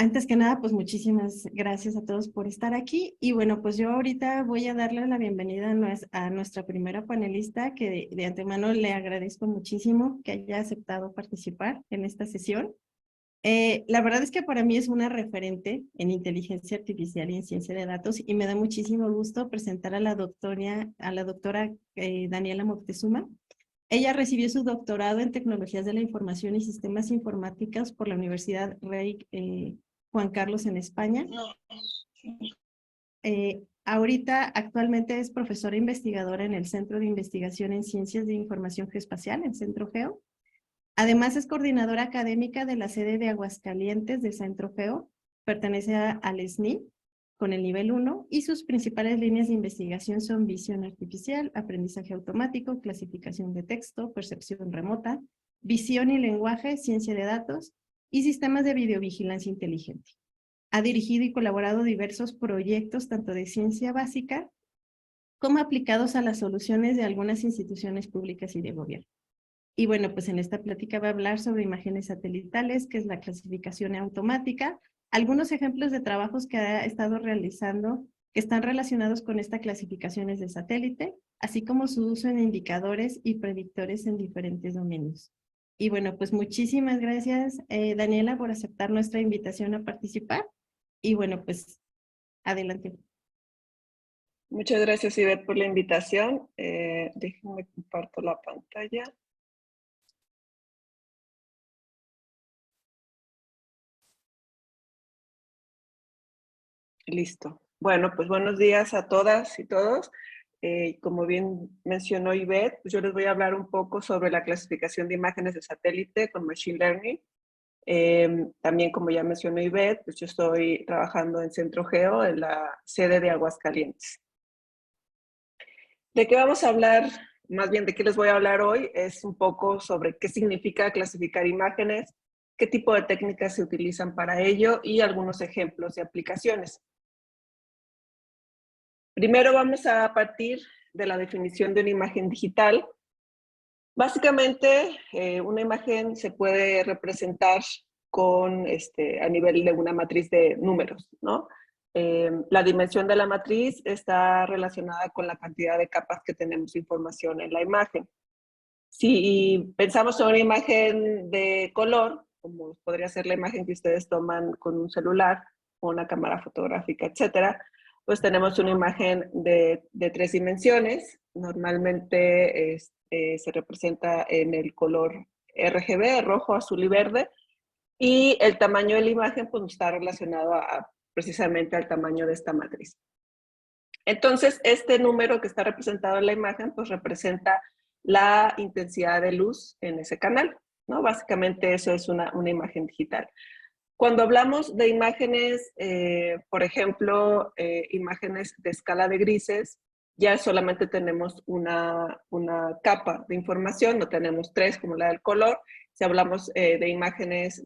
Antes que nada, pues muchísimas gracias a todos por estar aquí. Y bueno, pues yo ahorita voy a darle la bienvenida a nuestra primera panelista, que de antemano le agradezco muchísimo que haya aceptado participar en esta sesión. La verdad es que para mí es una referente en inteligencia artificial y en ciencia de datos y me da muchísimo gusto presentar a la doctora Daniela Moctezuma. Ella recibió su doctorado en Tecnologías de la Información y Sistemas Informáticos por la Universidad Rey Juan Carlos en España. Ahorita actualmente es profesora investigadora en el Centro de Investigación en Ciencias de Información Geoespacial, el Centro Geo. Además es coordinadora académica de la sede de Aguascalientes del Centro Geo, pertenece al SNI con el nivel 1 y sus principales líneas de investigación son visión artificial, aprendizaje automático, clasificación de texto, percepción remota, visión y lenguaje, ciencia de datos y sistemas de videovigilancia inteligente. Ha dirigido y colaborado diversos proyectos tanto de ciencia básica como aplicados a las soluciones de algunas instituciones públicas y de gobierno. Y bueno, pues en esta plática va a hablar sobre imágenes satelitales, que es la clasificación automática, algunos ejemplos de trabajos que ha estado realizando que están relacionados con esta clasificación de satélite, así como su uso en indicadores y predictores en diferentes dominios. Y bueno, pues muchísimas gracias, Daniela, por aceptar nuestra invitación a participar. Y bueno, pues adelante. Muchas gracias, Ivette, por la invitación. Déjenme comparto la pantalla. Listo. Bueno, pues buenos días a todas y todos. Como bien mencionó Ivette, pues yo les voy a hablar un poco sobre la clasificación de imágenes de satélite con Machine Learning. También, como ya mencionó Ivette, pues yo estoy trabajando en Centro Geo, en la sede de Aguascalientes. ¿De qué vamos a hablar? Más bien, ¿de qué les voy a hablar hoy? Es un poco sobre qué significa clasificar imágenes, qué tipo de técnicas se utilizan para ello y algunos ejemplos de aplicaciones. Primero vamos a partir de la definición de una imagen digital. Básicamente, una imagen se puede representar a nivel de una matriz de números, ¿no? La dimensión de la matriz está relacionada con la cantidad de capas que tenemos de información en la imagen. Si pensamos en una imagen de color, como podría ser la imagen que ustedes toman con un celular o una cámara fotográfica, etcétera, pues tenemos una imagen de 3 dimensiones. Normalmente se representa en el color RGB, rojo, azul y verde, y el tamaño de la imagen pues está relacionado precisamente al tamaño de esta matriz. Entonces, este número que está representado en la imagen pues representa la intensidad de luz en ese canal, ¿no? Básicamente eso es una imagen digital. Cuando hablamos de imágenes, por ejemplo, imágenes de escala de grises, ya solamente tenemos una capa de información, no tenemos 3 como la del color. Si hablamos de imágenes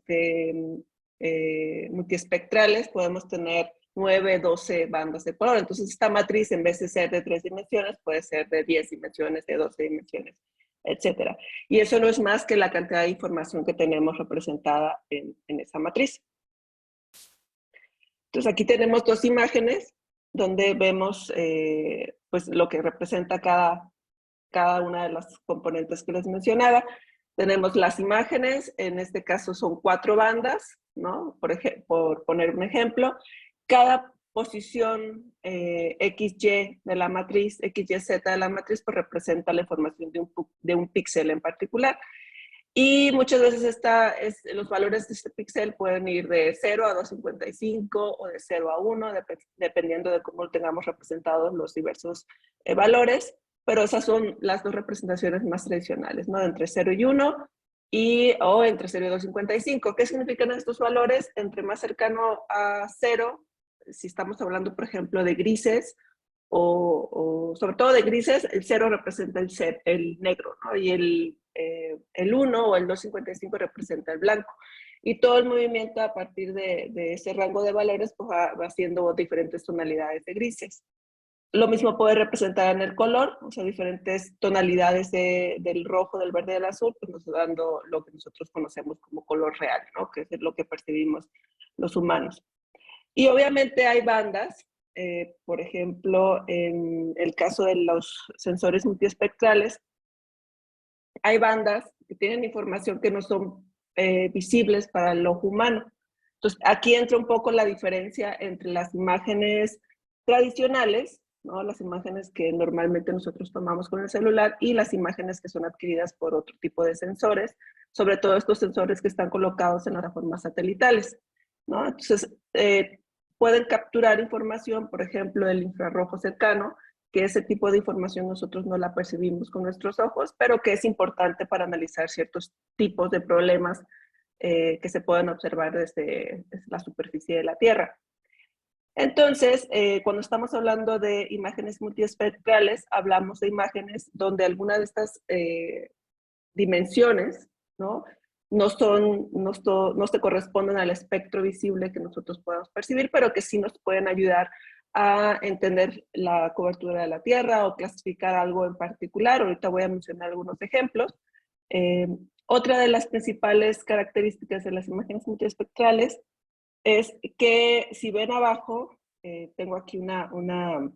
multiespectrales, podemos tener 9, 12 bandas de color. Entonces, esta matriz, en vez de ser de 3 dimensiones, puede ser de 10 dimensiones, de 12 dimensiones, etcétera. Y eso no es más que la cantidad de información que tenemos representada en esa matriz. Entonces, aquí tenemos 2 imágenes donde vemos pues, lo que representa cada una de las componentes que les mencionaba. Tenemos las imágenes, en este caso son 4 bandas, ¿no? Por poner un ejemplo. Cada posición XY de la matriz, XYZ de la matriz, pues representa la información de un píxel en particular. Y muchas veces los valores de este píxel pueden ir de 0 a 255 o de 0 a 1, dependiendo de cómo tengamos representados los diversos valores. Pero esas son las 2 representaciones más tradicionales, ¿no? Entre 0 y 1 o entre 0 y 255. ¿Qué significan estos valores? Entre más cercano a 0, si estamos hablando, por ejemplo, de grises, o sobre todo de grises, el 0 representa el negro, ¿no? Y el 1 o el 255 representa el blanco. Y todo el movimiento a partir de ese rango de valores pues va haciendo diferentes tonalidades de grises. Lo mismo puede representar en el color, o sea, diferentes tonalidades del rojo, del verde y del azul, pues nos dando lo que nosotros conocemos como color real, ¿no? Que es lo que percibimos los humanos. Y obviamente hay bandas, por ejemplo, en el caso de los sensores multiespectrales, hay bandas que tienen información que no son visibles para el ojo humano. Entonces, aquí entra un poco la diferencia entre las imágenes tradicionales, ¿no? Las imágenes que normalmente nosotros tomamos con el celular y las imágenes que son adquiridas por otro tipo de sensores, sobre todo estos sensores que están colocados en las plataformas satelitales, ¿no? Entonces, pueden capturar información, por ejemplo, del infrarrojo cercano, que ese tipo de información nosotros no la percibimos con nuestros ojos, pero que es importante para analizar ciertos tipos de problemas que se pueden observar desde la superficie de la Tierra. Entonces, cuando estamos hablando de imágenes multiespectrales, hablamos de imágenes donde alguna de estas dimensiones, ¿no? No se corresponden al espectro visible que nosotros podamos percibir, pero que sí nos pueden ayudar a entender la cobertura de la Tierra o clasificar algo en particular. Ahorita voy a mencionar algunos ejemplos. Eh, Otra de las principales características de las imágenes multiespectrales es que si ven abajo, tengo aquí una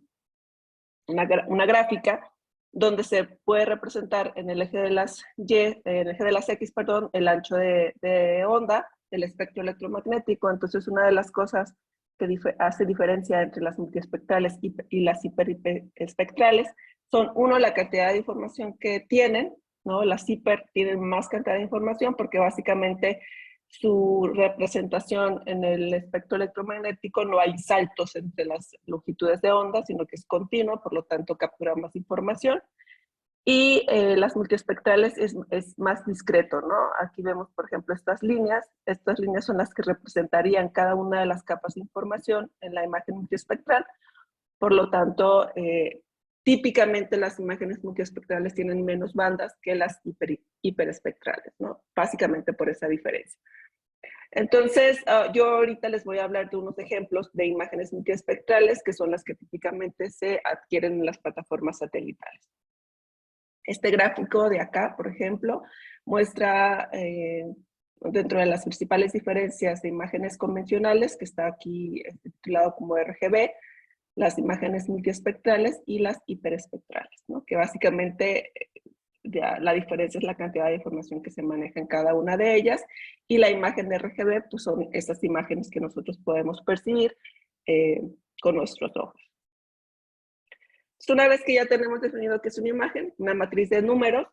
gráfica donde se puede representar en el eje de las en el eje de las X, perdón, el ancho de onda del espectro electromagnético. Entonces, una de las cosas que hace diferencia entre las multiespectrales y las hiperespectrales son, uno, la cantidad de información que tienen, ¿no? Las hiper tienen más cantidad de información porque básicamente su representación en el espectro electromagnético no hay saltos entre las longitudes de onda, sino que es continuo, por lo tanto captura más información. Y las multiespectrales es más discreto, ¿no? Aquí vemos, por ejemplo, estas líneas son las que representarían cada una de las capas de información en la imagen multiespectral. Por lo tanto, típicamente las imágenes multiespectrales tienen menos bandas que las hiperespectrales, ¿no? Básicamente por esa diferencia. Entonces, yo ahorita les voy a hablar de unos ejemplos de imágenes multiespectrales que son las que típicamente se adquieren en las plataformas satelitales. Este gráfico de acá, por ejemplo, muestra dentro de las principales diferencias de imágenes convencionales, que está aquí titulado como RGB, las imágenes multiespectrales y las hiperespectrales, ¿no? Que básicamente la diferencia es la cantidad de información que se maneja en cada una de ellas, y la imagen de RGB pues son esas imágenes que nosotros podemos percibir con nuestros ojos. Entonces, una vez que ya tenemos definido qué es una imagen, una matriz de números,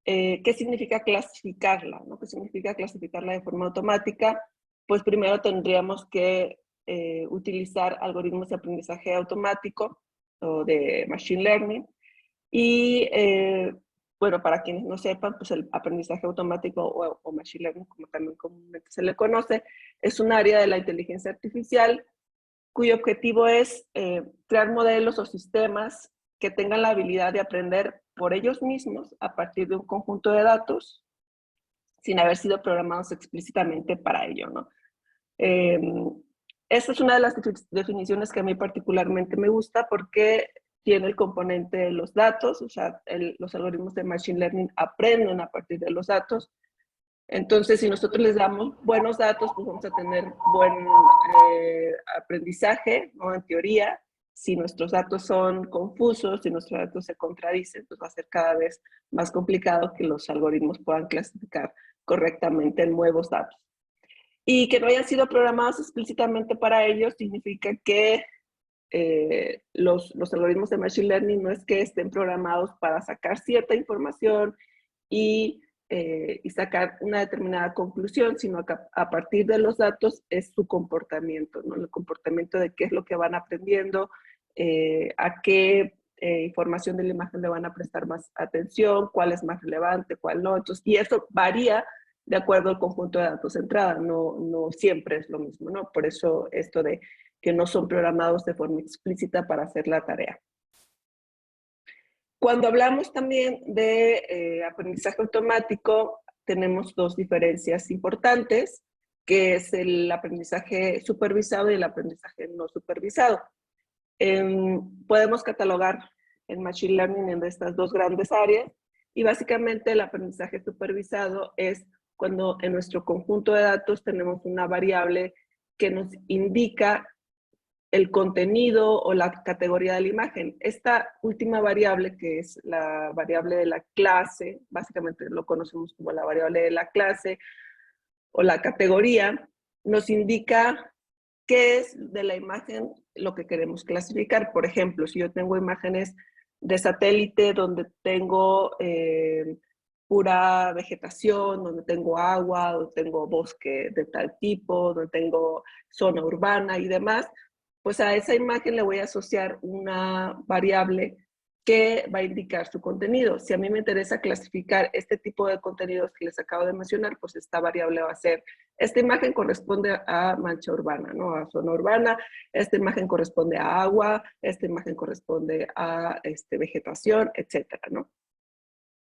¿qué significa clasificarla? ¿No? ¿Qué significa clasificarla de forma automática? Pues primero tendríamos que utilizar algoritmos de aprendizaje automático o de machine learning. Y bueno, para quienes no sepan, pues el aprendizaje automático o machine learning, como también comúnmente se le conoce, es un área de la inteligencia artificial cuyo objetivo es crear modelos o sistemas que tengan la habilidad de aprender por ellos mismos a partir de un conjunto de datos sin haber sido programados explícitamente para ello, ¿no? Esta es una de las definiciones que a mí particularmente me gusta porque tiene el componente de los datos, o sea, los algoritmos de machine learning aprenden a partir de los datos. Entonces, si nosotros les damos buenos datos, pues vamos a tener buen aprendizaje, ¿no? En teoría. Si nuestros datos son confusos, si nuestros datos se contradicen, pues va a ser cada vez más complicado que los algoritmos puedan clasificar correctamente nuevos datos. Y que no hayan sido programados explícitamente para ellos significa que los algoritmos de Machine Learning no es que estén programados para sacar cierta información y sacar una determinada conclusión, sino que a partir de los datos es su comportamiento, ¿no? El comportamiento de qué es lo que van aprendiendo, a qué información de la imagen le van a prestar más atención, cuál es más relevante, cuál no. Entonces, y eso varía de acuerdo al conjunto de datos de entrada, no siempre es lo mismo, ¿no? Por eso esto de que no son programados de forma explícita para hacer la tarea. Cuando hablamos también de aprendizaje automático, tenemos dos diferencias importantes, que es el aprendizaje supervisado y el aprendizaje no supervisado. Podemos catalogar el Machine Learning en estas dos grandes áreas y básicamente el aprendizaje supervisado es cuando en nuestro conjunto de datos tenemos una variable que nos indica el contenido o la categoría de la imagen. Esta última variable, que es la variable de la clase, básicamente lo conocemos como la variable de la clase o la categoría, nos indica qué es de la imagen lo que queremos clasificar. Por ejemplo, si yo tengo imágenes de satélite donde tengo pura vegetación, donde tengo agua, donde tengo bosque de tal tipo, donde tengo zona urbana y demás, pues a esa imagen le voy a asociar una variable que va a indicar su contenido. Si a mí me interesa clasificar este tipo de contenidos que les acabo de mencionar, pues esta variable va a ser, esta imagen corresponde a mancha urbana, ¿no? A zona urbana, esta imagen corresponde a agua, esta imagen corresponde a vegetación, etcétera, ¿no?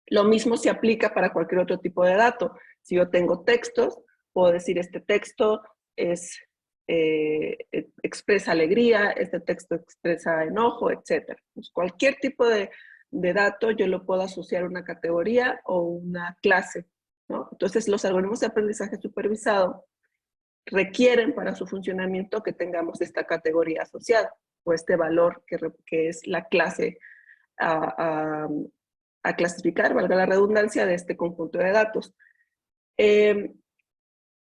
Lo mismo se aplica para cualquier otro tipo de dato. Si yo tengo textos, puedo decir este texto es, expresa alegría, este texto expresa enojo, etc. Pues cualquier tipo de dato yo lo puedo asociar a una categoría o una clase, ¿no? Entonces los algoritmos de aprendizaje supervisado requieren para su funcionamiento que tengamos esta categoría asociada o este valor que es la clase a clasificar, valga la redundancia, de este conjunto de datos.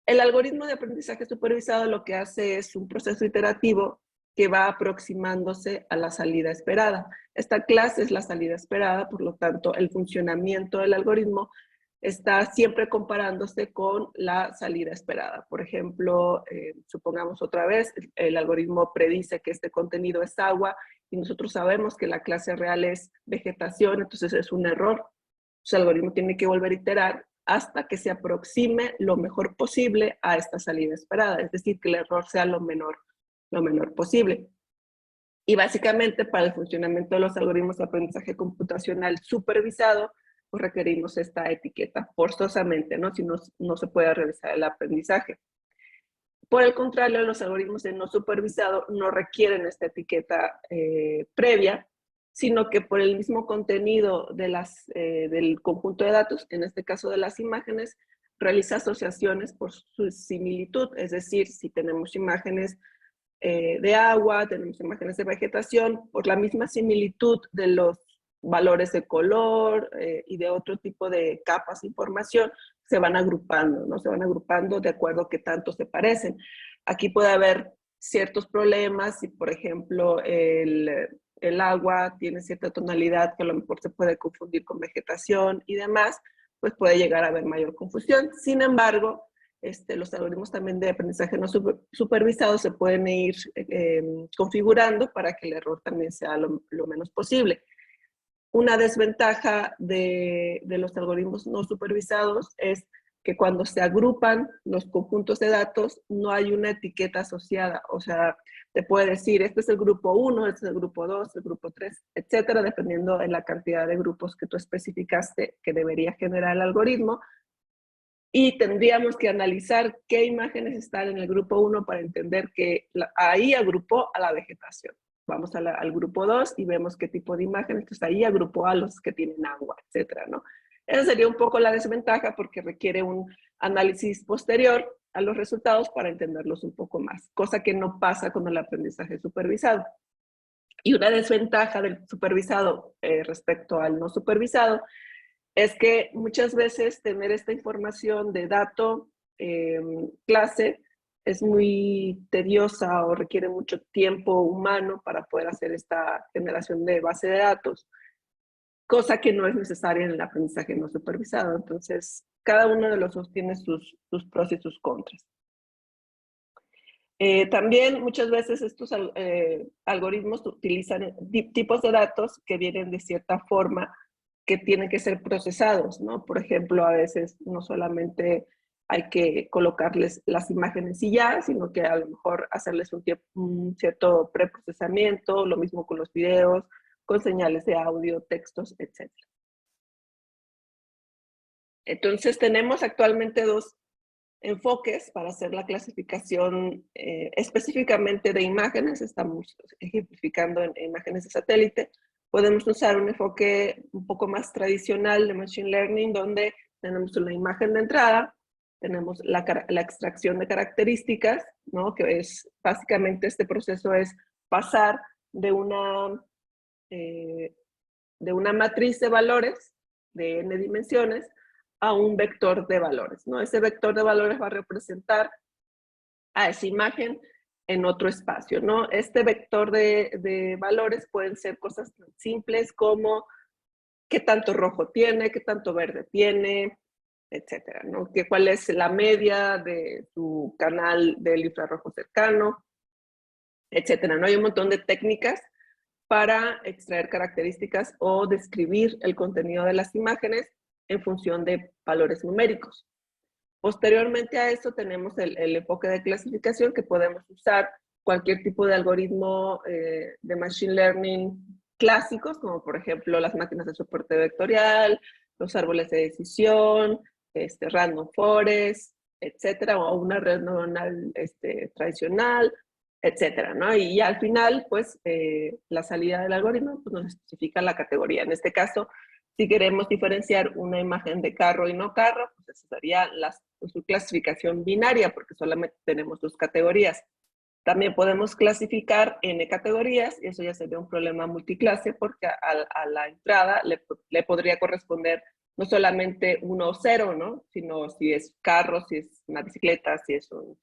El algoritmo de aprendizaje supervisado lo que hace es un proceso iterativo que va aproximándose a la salida esperada. Esta clase es la salida esperada, por lo tanto, el funcionamiento del algoritmo está siempre comparándose con la salida esperada. Por ejemplo, supongamos otra vez, el algoritmo predice que este contenido es agua y nosotros sabemos que la clase real es vegetación, entonces es un error. El algoritmo tiene que volver a iterar hasta que se aproxime lo mejor posible a esta salida esperada, es decir, que el error sea lo menor posible. Y básicamente para el funcionamiento de los algoritmos de aprendizaje computacional supervisado, pues requerimos esta etiqueta forzosamente, ¿no? Si no, no se puede realizar el aprendizaje. Por el contrario, los algoritmos de no supervisado no requieren esta etiqueta previa, sino que por el mismo contenido de del conjunto de datos, en este caso de las imágenes, realiza asociaciones por su similitud, es decir, si tenemos imágenes de agua, tenemos imágenes de vegetación, por la misma similitud de los valores de color y de otro tipo de capas de información, se van agrupando, ¿no? Se van agrupando de acuerdo a qué tanto se parecen. Aquí puede haber ciertos problemas, si por ejemplo el agua tiene cierta tonalidad que a lo mejor se puede confundir con vegetación y demás, pues puede llegar a haber mayor confusión. Sin embargo, los algoritmos también de aprendizaje no supervisado se pueden ir configurando para que el error también sea lo menos posible. Una desventaja de los algoritmos no supervisados es que cuando se agrupan los conjuntos de datos no hay una etiqueta asociada, o sea, te puede decir, este es el grupo 1, este es el grupo 2, el grupo 3, etcétera, dependiendo de la cantidad de grupos que tú especificaste que debería generar el algoritmo. Y tendríamos que analizar qué imágenes están en el grupo 1 para entender que ahí agrupó a la vegetación. Vamos al grupo 2 y vemos qué tipo de imágenes, entonces ahí agrupó a los que tienen agua, etcétera, ¿no? Esa sería un poco la desventaja porque requiere un análisis posterior a los resultados para entenderlos un poco más, cosa que no pasa con el aprendizaje supervisado. Y una desventaja del supervisado respecto al no supervisado es que muchas veces tener esta información de dato, clase, es muy tediosa o requiere mucho tiempo humano para poder hacer esta generación de base de datos, cosa que no es necesaria en el aprendizaje no supervisado. Entonces, cada uno de los dos tiene sus pros y sus contras. También muchas veces estos algoritmos utilizan tipos de datos que vienen de cierta forma que tienen que ser procesados, ¿no? Por ejemplo, a veces no solamente hay que colocarles las imágenes y ya, sino que a lo mejor hacerles un cierto preprocesamiento, lo mismo con los videos, con señales de audio, textos, etc. Entonces tenemos actualmente dos enfoques para hacer la clasificación específicamente de imágenes. Estamos ejemplificando en imágenes de satélite. Podemos usar un enfoque un poco más tradicional de Machine Learning, donde tenemos una imagen de entrada, tenemos la extracción de características, ¿no? Que es básicamente este proceso es pasar de una matriz de valores de n dimensiones a un vector de valores, ¿no? Ese vector de valores va a representar a esa imagen en otro espacio, ¿no? Este vector de valores pueden ser cosas tan simples como qué tanto rojo tiene, qué tanto verde tiene, etcétera, ¿no? Cuál es la media de tu canal del infrarrojo cercano, etcétera, ¿no? Hay un montón de técnicas para extraer características o describir el contenido de las imágenes en función de valores numéricos. Posteriormente a eso tenemos el enfoque de clasificación, que podemos usar cualquier tipo de algoritmo de Machine Learning clásicos, como por ejemplo las máquinas de soporte vectorial, los árboles de decisión, random forest, etcétera, o una red neuronal tradicional, etcétera, ¿no? Y al final, pues, la salida del algoritmo pues, nos especifica la categoría. En este caso, si queremos diferenciar una imagen de carro y no carro, pues esa sería su clasificación binaria, porque solamente tenemos 2 categorías. También podemos clasificar n categorías, y eso ya sería un problema multiclase, porque a la entrada le podría corresponder no solamente 1 o 0, ¿no? Sino si es carro, si es una bicicleta, si es un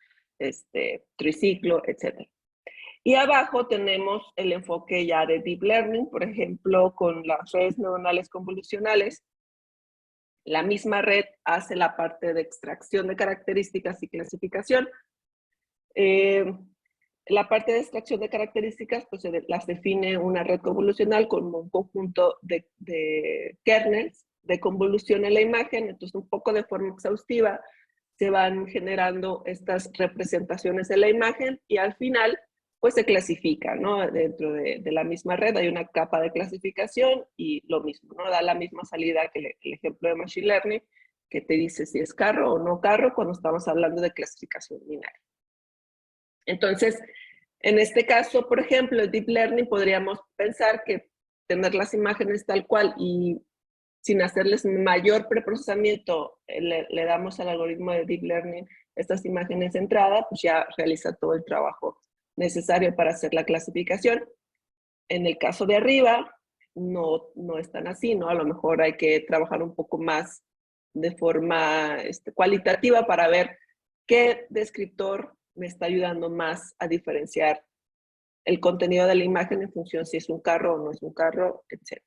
triciclo, etc. Y abajo tenemos el enfoque ya de Deep Learning, por ejemplo, con las redes neuronales convolucionales. La misma red hace la parte de extracción de características y clasificación. La parte de extracción de características, pues las define una red convolucional como un conjunto de kernels de convolución en la imagen, entonces un poco de forma exhaustiva se van generando estas representaciones de la imagen y al final pues se clasifica, ¿no? Dentro de la misma red hay una capa de clasificación y lo mismo, ¿no? Da la misma salida que el ejemplo de Machine Learning, que te dice si es carro o no carro cuando estamos hablando de clasificación binaria. Entonces, en este caso, por ejemplo, el Deep Learning podríamos pensar que tener las imágenes tal cual y sin hacerles mayor preprocesamiento, le damos al algoritmo de Deep Learning estas imágenes de entrada, pues ya realiza todo el trabajo necesario para hacer la clasificación. En el caso de arriba, no es tan así, ¿no? A lo mejor hay que trabajar un poco más de forma cualitativa para ver qué descriptor me está ayudando más a diferenciar el contenido de la imagen en función si es un carro o no es un carro, etc.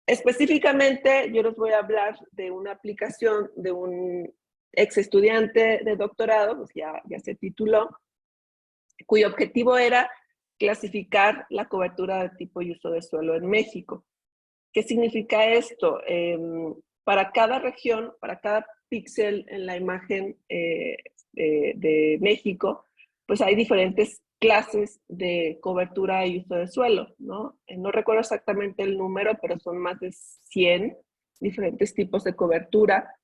Específicamente, yo les voy a hablar de una aplicación de un ex estudiante de doctorado, pues ya se tituló, cuyo objetivo era clasificar la cobertura de tipo y uso de suelo en México. ¿Qué significa esto? Para cada región, para cada píxel en la imagen de México, pues hay diferentes clases de cobertura y uso de suelo, ¿no? No recuerdo exactamente el número, pero son más de 100 diferentes tipos de cobertura.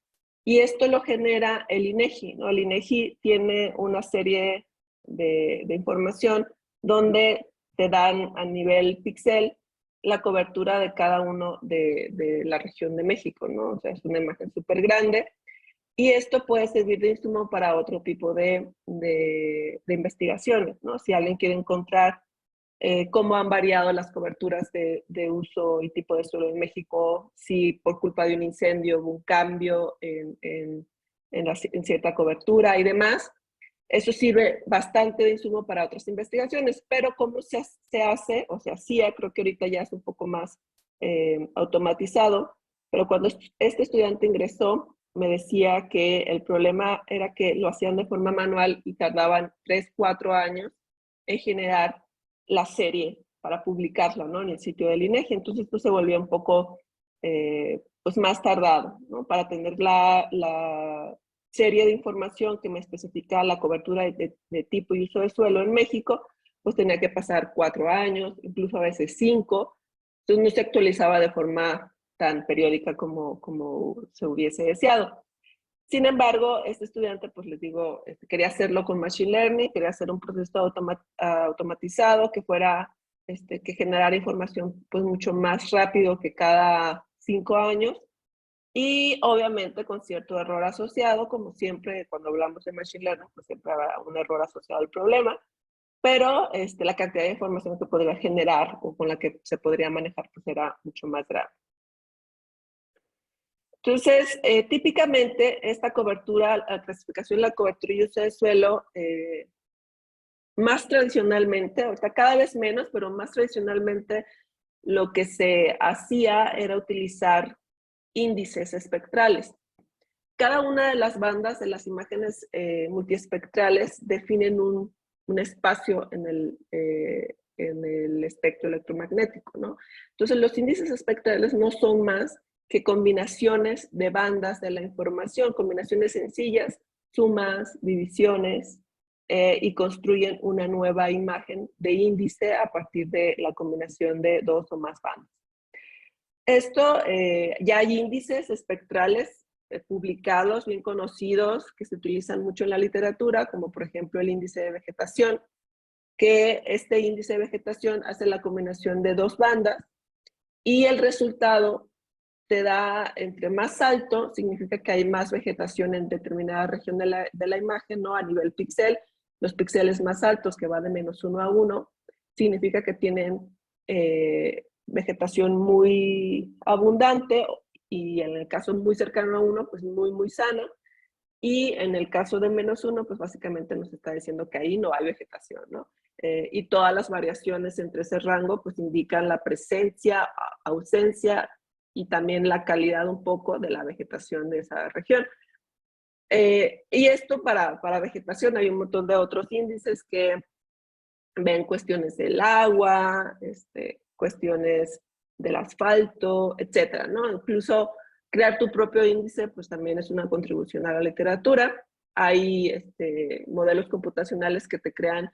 Y esto lo genera el INEGI, ¿no? El INEGI tiene una serie de información donde te dan a nivel píxel la cobertura de cada uno de la región de México, ¿no? O sea, es una imagen súper grande. Y esto puede servir de insumo para otro tipo de investigaciones, ¿no? Si alguien quiere encontrar cómo han variado las coberturas de uso y tipo de suelo en México, si por culpa de un incendio hubo un cambio en cierta cobertura y demás. Eso sirve bastante de insumo para otras investigaciones, pero cómo se hace, o se hacía, creo que ahorita ya es un poco más automatizado, pero cuando este estudiante ingresó, me decía que el problema era que lo hacían de forma manual y tardaban 3, 4 años en generar la serie para publicarla, ¿no? En el sitio del INEGI. Entonces esto se volvía un poco pues más tardado, ¿no? Para tener la serie de información que me especifica la cobertura de tipo y uso de suelo en México, pues tenía que pasar 4 años, incluso a veces 5. Entonces no se actualizaba de forma tan periódica como se hubiese deseado. Sin embargo, este estudiante, pues les digo, quería hacerlo con Machine Learning, quería hacer un proceso automatizado que fuera, que generara información pues mucho más rápido que cada 5 años. Y obviamente con cierto error asociado, como siempre cuando hablamos de Machine Learning, pues siempre habrá un error asociado al problema, pero la cantidad de información que podría generar o con la que se podría manejar pues era mucho más grande. Entonces, típicamente esta cobertura, la clasificación de la cobertura y uso de suelo, más tradicionalmente, ahorita cada vez menos, pero más tradicionalmente lo que se hacía era utilizar índices espectrales. Cada una de las bandas de las imágenes multiespectrales definen un espacio en el espectro electromagnético, ¿no? Entonces, los índices espectrales no son más que combinaciones de bandas de la información, combinaciones sencillas, sumas, divisiones, y construyen una nueva imagen de índice a partir de la combinación de dos o más bandas. Esto, ya hay índices espectrales publicados, bien conocidos, que se utilizan mucho en la literatura, como por ejemplo el índice de vegetación, que este índice de vegetación hace la combinación de dos bandas y el resultado te da, entre más alto, significa que hay más vegetación en determinada región de la imagen, ¿no? A nivel píxel, los píxeles más altos, que va de -1 a 1, significa que tienen vegetación muy abundante y en el caso muy cercano a 1, pues muy, muy sana. Y en el caso de -1, pues básicamente nos está diciendo que ahí no hay vegetación, ¿no? Y todas las variaciones entre ese rango pues indican la presencia, ausencia y también la calidad un poco de la vegetación de esa región. Y esto para vegetación hay un montón de otros índices que ven cuestiones del agua, cuestiones del asfalto, etcétera, ¿no? Incluso crear tu propio índice, pues también es una contribución a la literatura. Hay modelos computacionales que te crean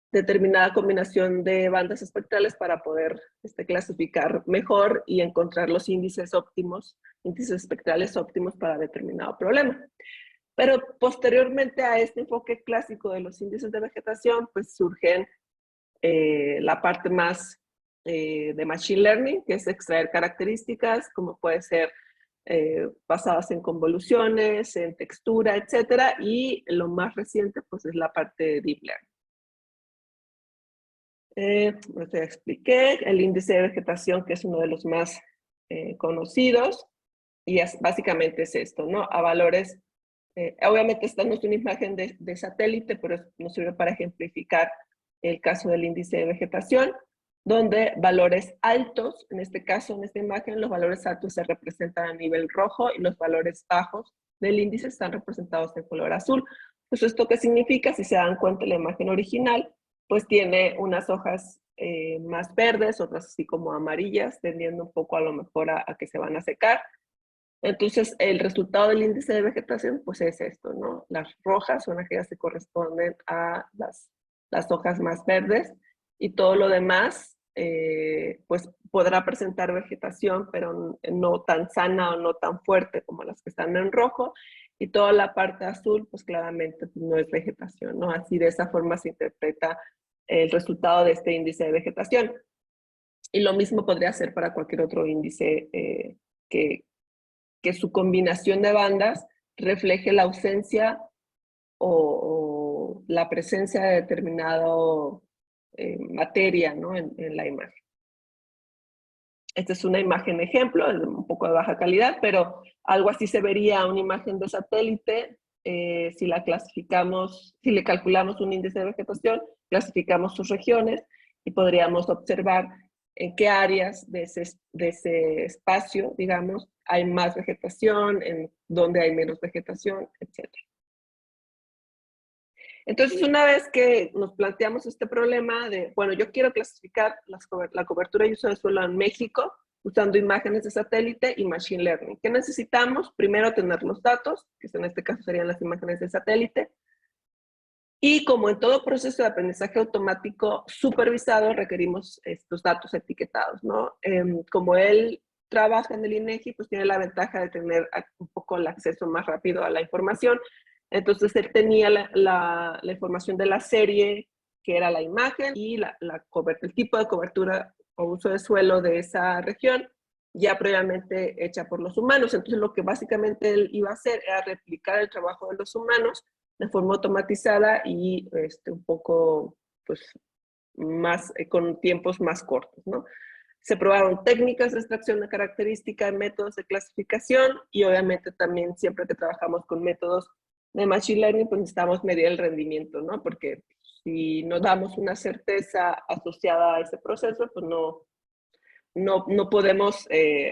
determinada combinación de bandas espectrales para poder clasificar mejor y encontrar los índices óptimos, índices espectrales óptimos para determinado problema. Pero posteriormente a este enfoque clásico de los índices de vegetación, pues surgen la parte más de Machine Learning, que es extraer características, como puede ser basadas en convoluciones, en textura, etcétera, y lo más reciente, pues es la parte de Deep Learning. Ya expliqué el índice de vegetación, que es uno de los más conocidos, y básicamente es esto, ¿no? A valores, obviamente esta no es una imagen de satélite, pero nos sirve para ejemplificar el caso del índice de vegetación, donde valores altos, en este caso, en esta imagen, los valores altos se representan a nivel rojo y los valores bajos del índice están representados en color azul. Pues esto qué significa, si se dan cuenta la imagen original, pues tiene unas hojas más verdes, otras así como amarillas, tendiendo un poco a lo mejor a que se van a secar. Entonces, el resultado del índice de vegetación, pues es esto, ¿no? Las rojas son aquellas que corresponden a las hojas más verdes y todo lo demás, pues podrá presentar vegetación, pero no tan sana o no tan fuerte como las que están en rojo. Y toda la parte azul, pues claramente pues, no es vegetación, ¿no? Así de esa forma se interpreta el resultado de este índice de vegetación. Y lo mismo podría ser para cualquier otro índice que su combinación de bandas refleje la ausencia o la presencia de determinado materia, ¿no? en la imagen. Esta es una imagen ejemplo, es un poco de baja calidad, pero algo así se vería una imagen de satélite si la clasificamos, si le calculamos un índice de vegetación, clasificamos sus regiones y podríamos observar en qué áreas de ese espacio, digamos, hay más vegetación, en dónde hay menos vegetación, etc. Entonces, una vez que nos planteamos este problema de, bueno, yo quiero clasificar la cobertura y uso de suelo en México usando imágenes de satélite y Machine Learning. ¿Qué necesitamos? Primero, tener los datos, que en este caso serían las imágenes de satélite. Y como en todo proceso de aprendizaje automático supervisado, requerimos estos datos etiquetados, ¿no? Como el trabaja en el INEGI, pues tiene la ventaja de tener un poco el acceso más rápido a la información. Entonces él tenía la información de la serie, que era la imagen, y el tipo de cobertura o uso de suelo de esa región, ya previamente hecha por los humanos. Entonces lo que básicamente él iba a hacer era replicar el trabajo de los humanos de forma automatizada y un poco, pues, más, con tiempos más cortos, ¿no? Se probaron técnicas de extracción de características, métodos de clasificación y obviamente también siempre que trabajamos con métodos de Machine Learning, pues necesitamos medir el rendimiento, ¿no? Porque si no damos una certeza asociada a ese proceso, pues no podemos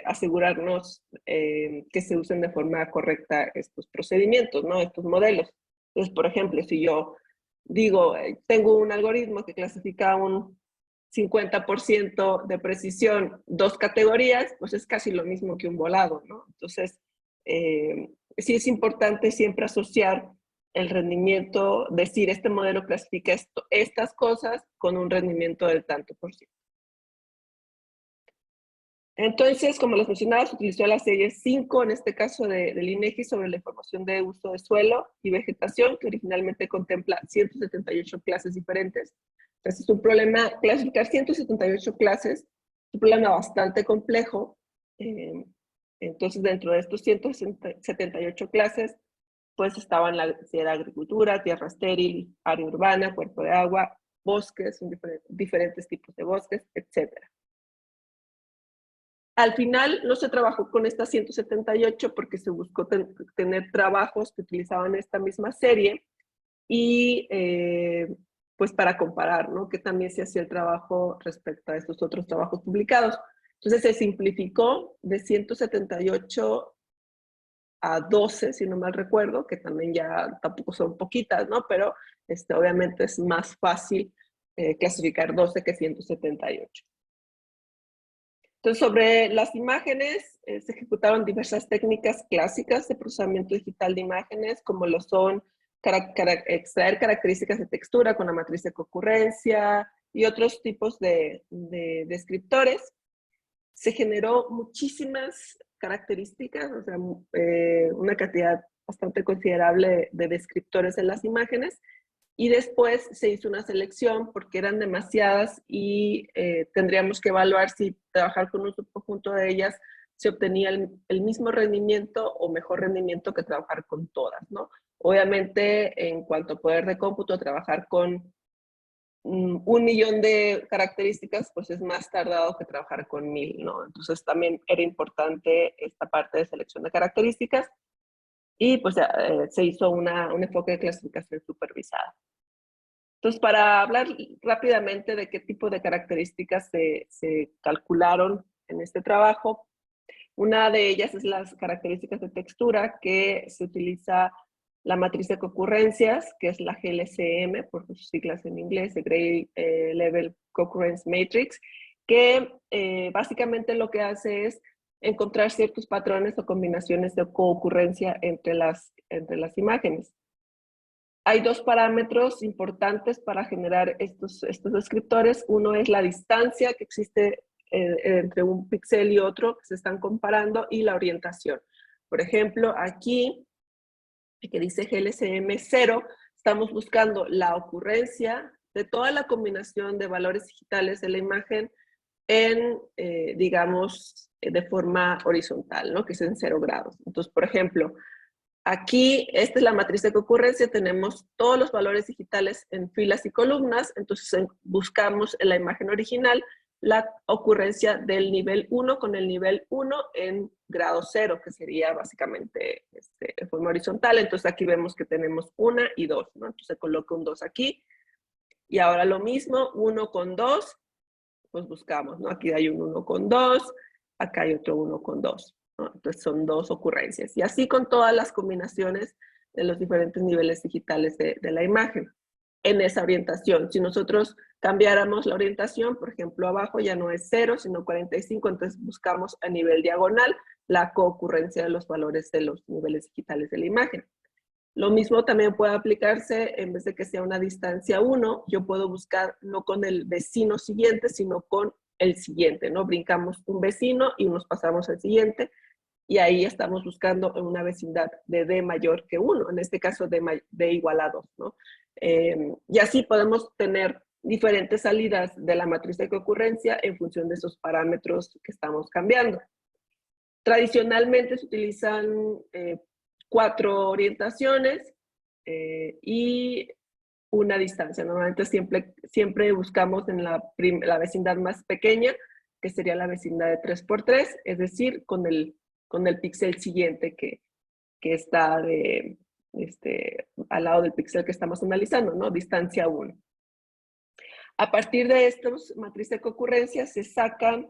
asegurarnos que se usen de forma correcta estos procedimientos, ¿no? Estos modelos. Entonces, por ejemplo, si yo digo, tengo un algoritmo que clasifica un 50% de precisión, 2 categorías, pues es casi lo mismo que un volado, ¿no? Entonces, sí es importante siempre asociar el rendimiento, decir, este modelo clasifica estas cosas con un rendimiento del tanto por ciento. Entonces, como les mencionaba, se utilizó la serie 5, en este caso del INEGI, sobre la información de uso de suelo y vegetación, que originalmente contempla 178 clases diferentes. Entonces, es un problema, clasificar 178 clases, es un problema bastante complejo. Entonces, dentro de estos 178 clases, pues estaban si era agricultura, tierra estéril, área urbana, cuerpo de agua, bosques, diferentes tipos de bosques, etcétera. Al final no se trabajó con esta 178 porque se buscó tener trabajos que utilizaban esta misma serie y pues para comparar, ¿no? Que también se hacía el trabajo respecto a estos otros trabajos publicados. Entonces se simplificó de 178 a 12, si no mal recuerdo, que también ya tampoco son poquitas, ¿no? Pero obviamente es más fácil clasificar 12 que 178. Entonces, sobre las imágenes, se ejecutaron diversas técnicas clásicas de procesamiento digital de imágenes, como lo son extraer características de textura con la matriz de concurrencia y otros tipos de descriptores. Se generó muchísimas características, o sea, una cantidad bastante considerable de descriptores en las imágenes, y después se hizo una selección porque eran demasiadas y tendríamos que evaluar si trabajar con un subconjunto de ellas se obtenía el mismo rendimiento o mejor rendimiento que trabajar con todas, ¿no? Obviamente, en cuanto a poder de cómputo, trabajar con 1.000.000 de características, pues es más tardado que trabajar con 1.000, ¿no? Entonces también era importante esta parte de selección de características y pues se hizo un enfoque de clasificación supervisada. Entonces, para hablar rápidamente de qué tipo de características se calcularon en este trabajo, una de ellas es las características de textura, que se utiliza la matriz de concurrencias, que es la GLCM, por sus siglas en inglés, de Gray Level Concurrence Matrix, que básicamente lo que hace es encontrar ciertos patrones o combinaciones de concurrencia entre las imágenes. Hay 2 parámetros importantes para generar estos descriptores. Uno es la distancia que existe entre un píxel y otro que se están comparando, y la orientación. Por ejemplo, aquí, que dice GLCM 0, estamos buscando la ocurrencia de toda la combinación de valores digitales de la imagen en, digamos, de forma horizontal, ¿no? Que es en 0 grados. Entonces, por ejemplo, aquí, esta es la matriz de concurrencia, tenemos todos los valores digitales en filas y columnas, entonces buscamos en la imagen original la ocurrencia del nivel 1 con el nivel 1 en grado 0, que sería básicamente en forma horizontal. Entonces aquí vemos que tenemos 1 y 2, ¿no? Entonces se coloca un 2 aquí, y ahora lo mismo, 1 con 2, pues buscamos, ¿no? Aquí hay un 1 con 2, acá hay otro 1 con 2. ¿no? Entonces son 2 ocurrencias. Y así con todas las combinaciones de los diferentes niveles digitales de la imagen en esa orientación. Si nosotros cambiáramos la orientación, por ejemplo, abajo ya no es 0, sino 45, entonces buscamos a nivel diagonal la coocurrencia de los valores de los niveles digitales de la imagen. Lo mismo también puede aplicarse, en vez de que sea una distancia 1, yo puedo buscar no con el vecino siguiente, sino con el siguiente, ¿no? Brincamos un vecino y nos pasamos al siguiente, y ahí estamos buscando una vecindad de D mayor que 1, en este caso D igual a 2, ¿no? Y así podemos tener diferentes salidas de la matriz de concurrencia en función de esos parámetros que estamos cambiando. Tradicionalmente se utilizan 4 orientaciones y una distancia. Normalmente siempre buscamos en la vecindad más pequeña, que sería la vecindad de 3×3, es decir, con el píxel siguiente que está al lado del píxel que estamos analizando, ¿no? Distancia 1. A partir de estos matrices de concurrencia se sacan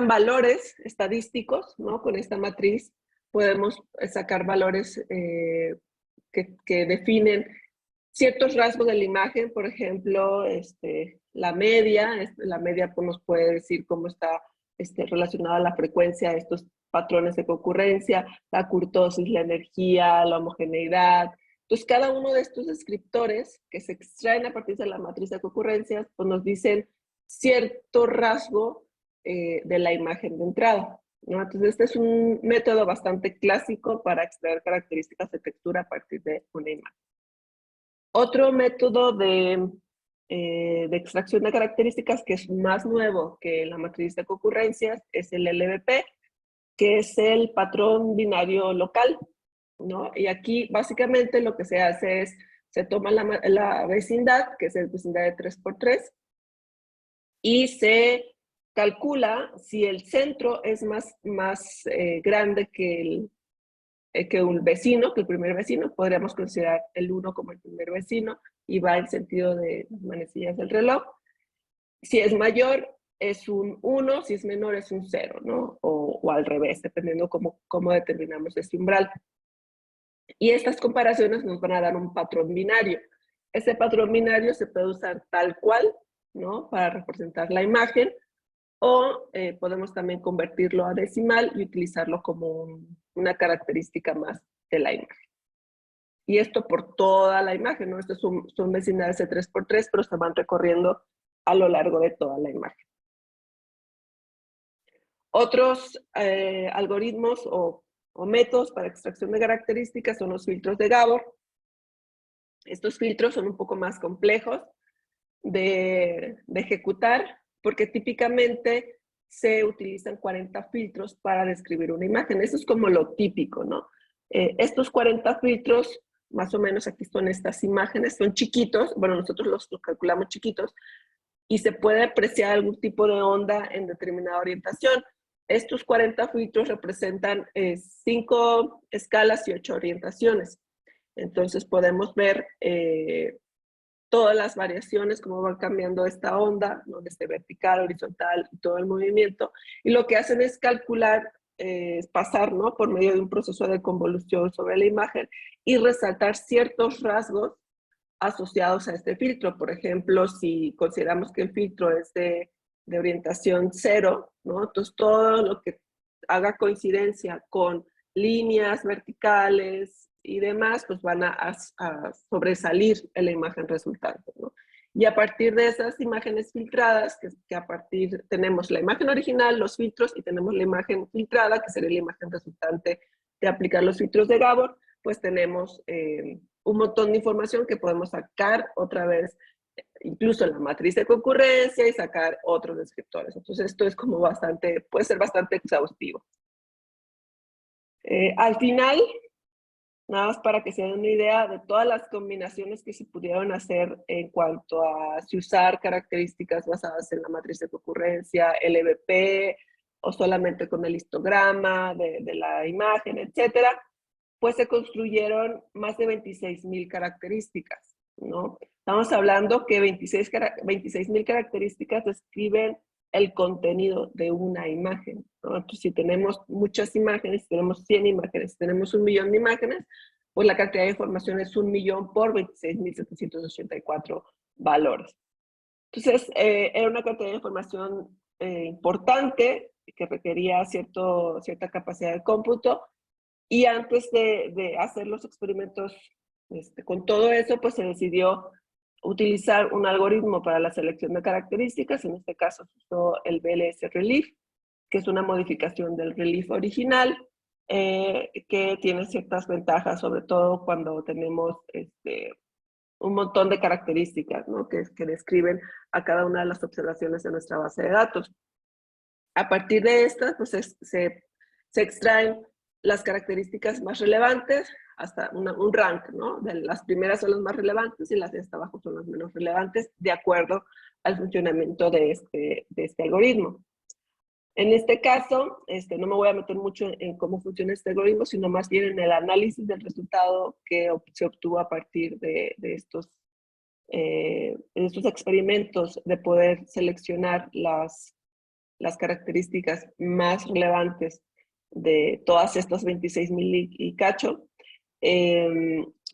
valores estadísticos, ¿no? Con esta matriz podemos sacar valores que definen ciertos rasgos de la imagen, por ejemplo, la media pues, nos puede decir cómo está relacionada la frecuencia de estos patrones de concurrencia, la kurtosis, la energía, la homogeneidad. Entonces, cada uno de estos descriptores que se extraen a partir de la matriz de concurrencias, pues nos dicen cierto rasgo de la imagen de entrada, ¿no? Entonces, este es un método bastante clásico para extraer características de textura a partir de una imagen. Otro método de extracción de características que es más nuevo que la matriz de concurrencias es el LBP, que es el patrón binario local, ¿no? Y aquí básicamente lo que se hace es, se toma la vecindad, que es la vecindad de 3×3, y se calcula si el centro es más grande que un vecino, que el primer vecino. Podríamos considerar el 1 como el primer vecino y va en sentido de las manecillas del reloj. Si es mayor, es un 1, si es menor, es un 0, ¿no? O al revés, dependiendo cómo determinamos este umbral. Y estas comparaciones nos van a dar un patrón binario. Ese patrón binario se puede usar tal cual, ¿no? Para representar la imagen, o podemos también convertirlo a decimal y utilizarlo como una característica más de la imagen. Y esto por toda la imagen, ¿no? Estos son vecindades de 3×3, pero se van recorriendo a lo largo de toda la imagen. Otros algoritmos o métodos para extracción de características son los filtros de Gabor. Estos filtros son un poco más complejos de ejecutar, porque típicamente se utilizan 40 filtros para describir una imagen. Eso es como lo típico, ¿no? Estos 40 filtros, más o menos aquí son estas imágenes, son chiquitos, bueno, nosotros los calculamos chiquitos, y se puede apreciar algún tipo de onda en determinada orientación. Estos 40 filtros representan 5 escalas y 8 orientaciones. Entonces podemos ver todas las variaciones, cómo va cambiando esta onda, ¿no? Desde vertical, horizontal, todo el movimiento. Y lo que hacen es calcular, pasar, ¿no? Por medio de un proceso de convolución sobre la imagen y resaltar ciertos rasgos asociados a este filtro. Por ejemplo, si consideramos que el filtro es de orientación 0, ¿no? Entonces todo lo que haga coincidencia con líneas verticales y demás, pues van a sobresalir en la imagen resultante, ¿no? Y a partir de esas imágenes filtradas, que a partir tenemos la imagen original, los filtros, y tenemos la imagen filtrada, que sería la imagen resultante de aplicar los filtros de Gabor, pues tenemos un montón de información que podemos sacar otra vez, incluso en la matriz de concurrencia, y sacar otros descriptores. Entonces esto es como puede ser bastante exhaustivo. Al final, nada más para que se den una idea de todas las combinaciones que se pudieron hacer en cuanto a si usar características basadas en la matriz de concurrencia, LBP, o solamente con el histograma de la imagen, etcétera, pues se construyeron más de 26,000 características, ¿no? Estamos hablando que 26,000 características describen el contenido de una imagen, ¿no? Entonces, si tenemos muchas imágenes, si tenemos 100 imágenes, si tenemos 1.000.000 de imágenes, pues la cantidad de información es 1.000.000 por 26,784 valores. Entonces, era una cantidad de información importante que requería cierta capacidad de cómputo, y antes de hacer los experimentos con todo eso, pues se decidió utilizar un algoritmo para la selección de características. En este caso se usó el BLS Relief, que es una modificación del Relief original, que tiene ciertas ventajas, sobre todo cuando tenemos un montón de características, ¿no? que describen a cada una de las observaciones de nuestra base de datos. A partir de estas, pues se extraen las características más relevantes hasta un rank, ¿no? De las primeras son las más relevantes y las de hasta abajo son las menos relevantes, de acuerdo al funcionamiento de este algoritmo. En este caso, no me voy a meter mucho en cómo funciona este algoritmo, sino más bien en el análisis del resultado que se obtuvo a partir de estos experimentos de poder seleccionar las características más relevantes de todas estas 26,000 y cacho.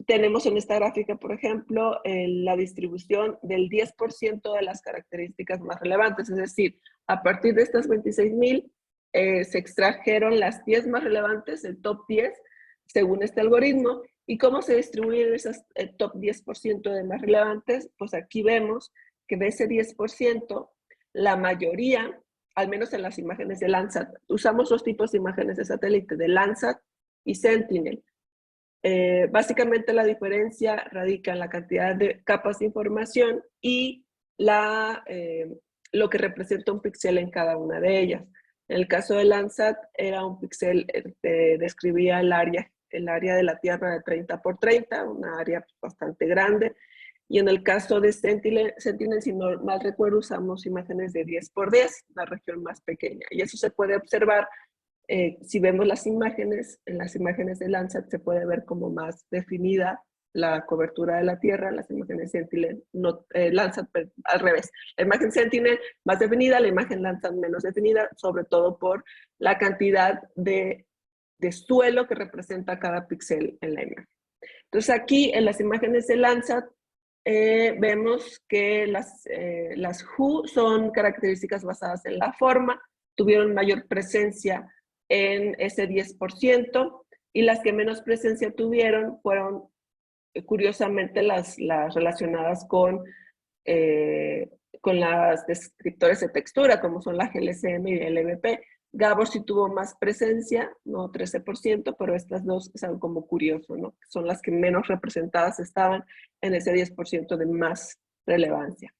Tenemos en esta gráfica, por ejemplo, la distribución del 10% de las características más relevantes, es decir, a partir de estas 26,000 se extrajeron las 10 más relevantes, el top 10, según este algoritmo. ¿Y cómo se distribuyen esas top 10% de más relevantes? Pues aquí vemos que de ese 10%, la mayoría, al menos en las imágenes de Landsat, usamos dos tipos de imágenes de satélite, de Landsat y Sentinel. Básicamente la diferencia radica en la cantidad de capas de información y lo que representa un píxel en cada una de ellas. En el caso de Landsat era un píxel, describía el área de la Tierra de 30 por 30, una área bastante grande. Y en el caso de Sentinel, si no mal recuerdo, usamos imágenes de 10 por 10, la región más pequeña. Y eso se puede observar si vemos las imágenes, en las imágenes de Landsat se puede ver como más definida la cobertura de la Tierra, las imágenes Sentinel, Landsat al revés. La imagen Sentinel más definida, la imagen Landsat menos definida, sobre todo por la cantidad de suelo que representa cada píxel en la imagen. Entonces aquí en las imágenes de Landsat vemos que las WHO son características basadas en la forma, tuvieron mayor presencia en ese 10%, y las que menos presencia tuvieron fueron, curiosamente, las relacionadas con las descriptores de textura, como son la GLSM y el LBP. Gabor sí tuvo más presencia, no 13%, pero estas dos es algo como curioso, ¿no? Son las que menos representadas estaban en ese 10% de más relevancia.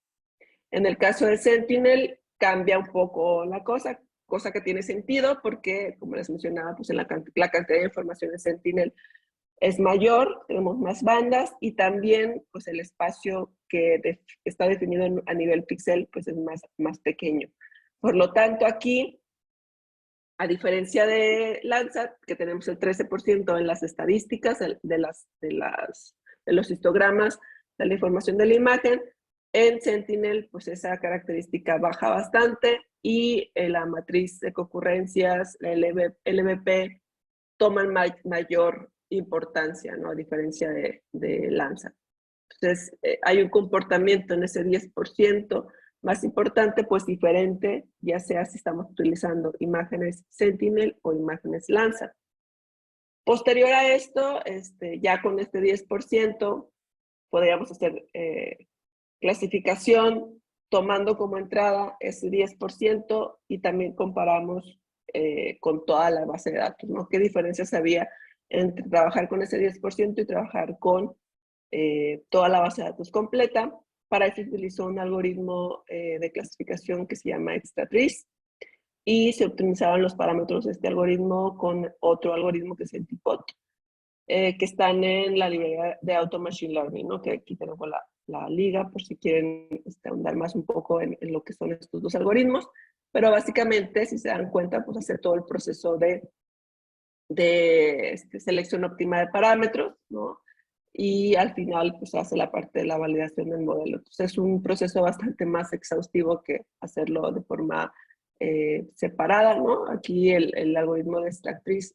En el caso de Sentinel cambia un poco la cosa que tiene sentido porque, como les mencionaba, pues la cantidad de información de Sentinel es mayor, tenemos más bandas, y también pues el espacio que está definido a nivel píxel pues es más pequeño. Por lo tanto, aquí, a diferencia de Landsat, que tenemos el 13% en las estadísticas de los histogramas de la información de la imagen, en Sentinel pues esa característica baja bastante, y la matriz de concurrencias, el LBP, toman mayor importancia, ¿no? A diferencia de Landsat. Entonces, hay un comportamiento en ese 10% más importante, pues diferente, ya sea si estamos utilizando imágenes Sentinel o imágenes Landsat. Posterior a esto, ya con este 10%, podríamos hacer clasificación tomando como entrada ese 10%, y también comparamos con toda la base de datos, ¿no? ¿Qué diferencias había entre trabajar con ese 10% y trabajar con toda la base de datos completa? Para eso se utilizó un algoritmo de clasificación que se llama Extratrice, y se optimizaban los parámetros de este algoritmo con otro algoritmo que es el TPOT, que están en la librería de Auto Machine Learning, ¿no? Que aquí tenemos la liga por si quieren ahondar más un poco en lo que son estos dos algoritmos. Pero básicamente, si se dan cuenta, pues hacer todo el proceso de selección óptima de parámetros, ¿no? Y al final pues hace la parte de la validación del modelo. Entonces es un proceso bastante más exhaustivo que hacerlo de forma separada, ¿no? Aquí el algoritmo de Extratrice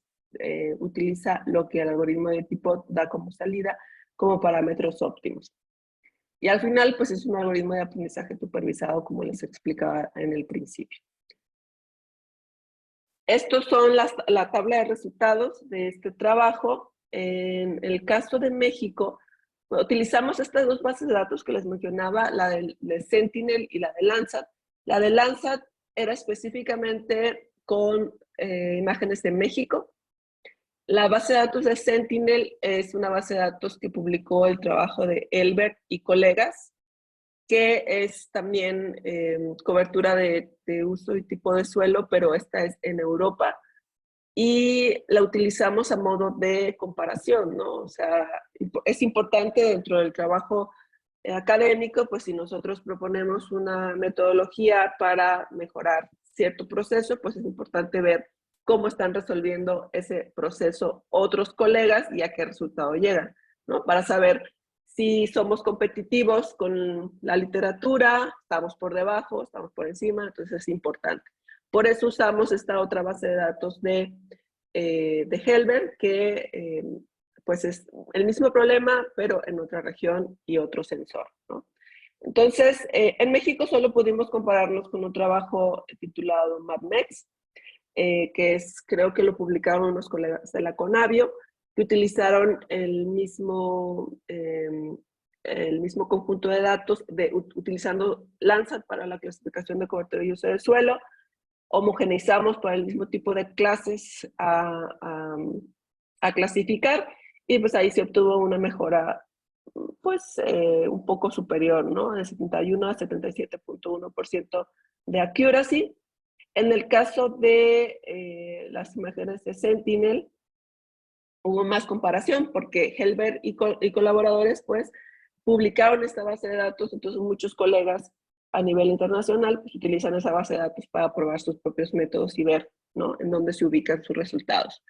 utiliza lo que el algoritmo de TPOT da como salida, como parámetros óptimos. Y al final, pues es un algoritmo de aprendizaje supervisado, como les explicaba en el principio. Estos son la tabla de resultados de este trabajo. En el caso de México, Utilizamos estas dos bases de datos que les mencionaba, la de Sentinel y la de Landsat. La de Landsat era específicamente con imágenes de México. La base de datos de Sentinel es una base de datos que publicó el trabajo de Elbert y colegas, que es también cobertura de uso y tipo de suelo, pero esta es en Europa. Y la utilizamos a modo de comparación, ¿no? O sea, es importante dentro del trabajo académico, pues si nosotros proponemos una metodología para mejorar cierto proceso, pues es importante ver cómo están resolviendo ese proceso otros colegas y a qué resultado llegan, ¿no? Para saber si somos competitivos con la literatura, estamos por debajo, estamos por encima, entonces es importante. Por eso usamos esta otra base de datos de Helber, que pues es el mismo problema, pero en otra región y otro sensor, ¿no? Entonces, en México solo pudimos compararnos con un trabajo titulado MapMex, que es, creo que lo publicaron unos colegas de la Conavio, que utilizaron el mismo conjunto de datos utilizando Landsat para la clasificación de cobertura y uso del suelo. Homogeneizamos para el mismo tipo de clases a clasificar, y pues ahí se obtuvo una mejora pues un poco superior, ¿no? De 71 a 77.1% de accuracy. En el caso de las imágenes de Sentinel, hubo más comparación porque Helber y colaboradores pues publicaron esta base de datos, entonces muchos colegas a nivel internacional pues utilizan esa base de datos para probar sus propios métodos y ver, ¿no?, en dónde se ubican sus resultados.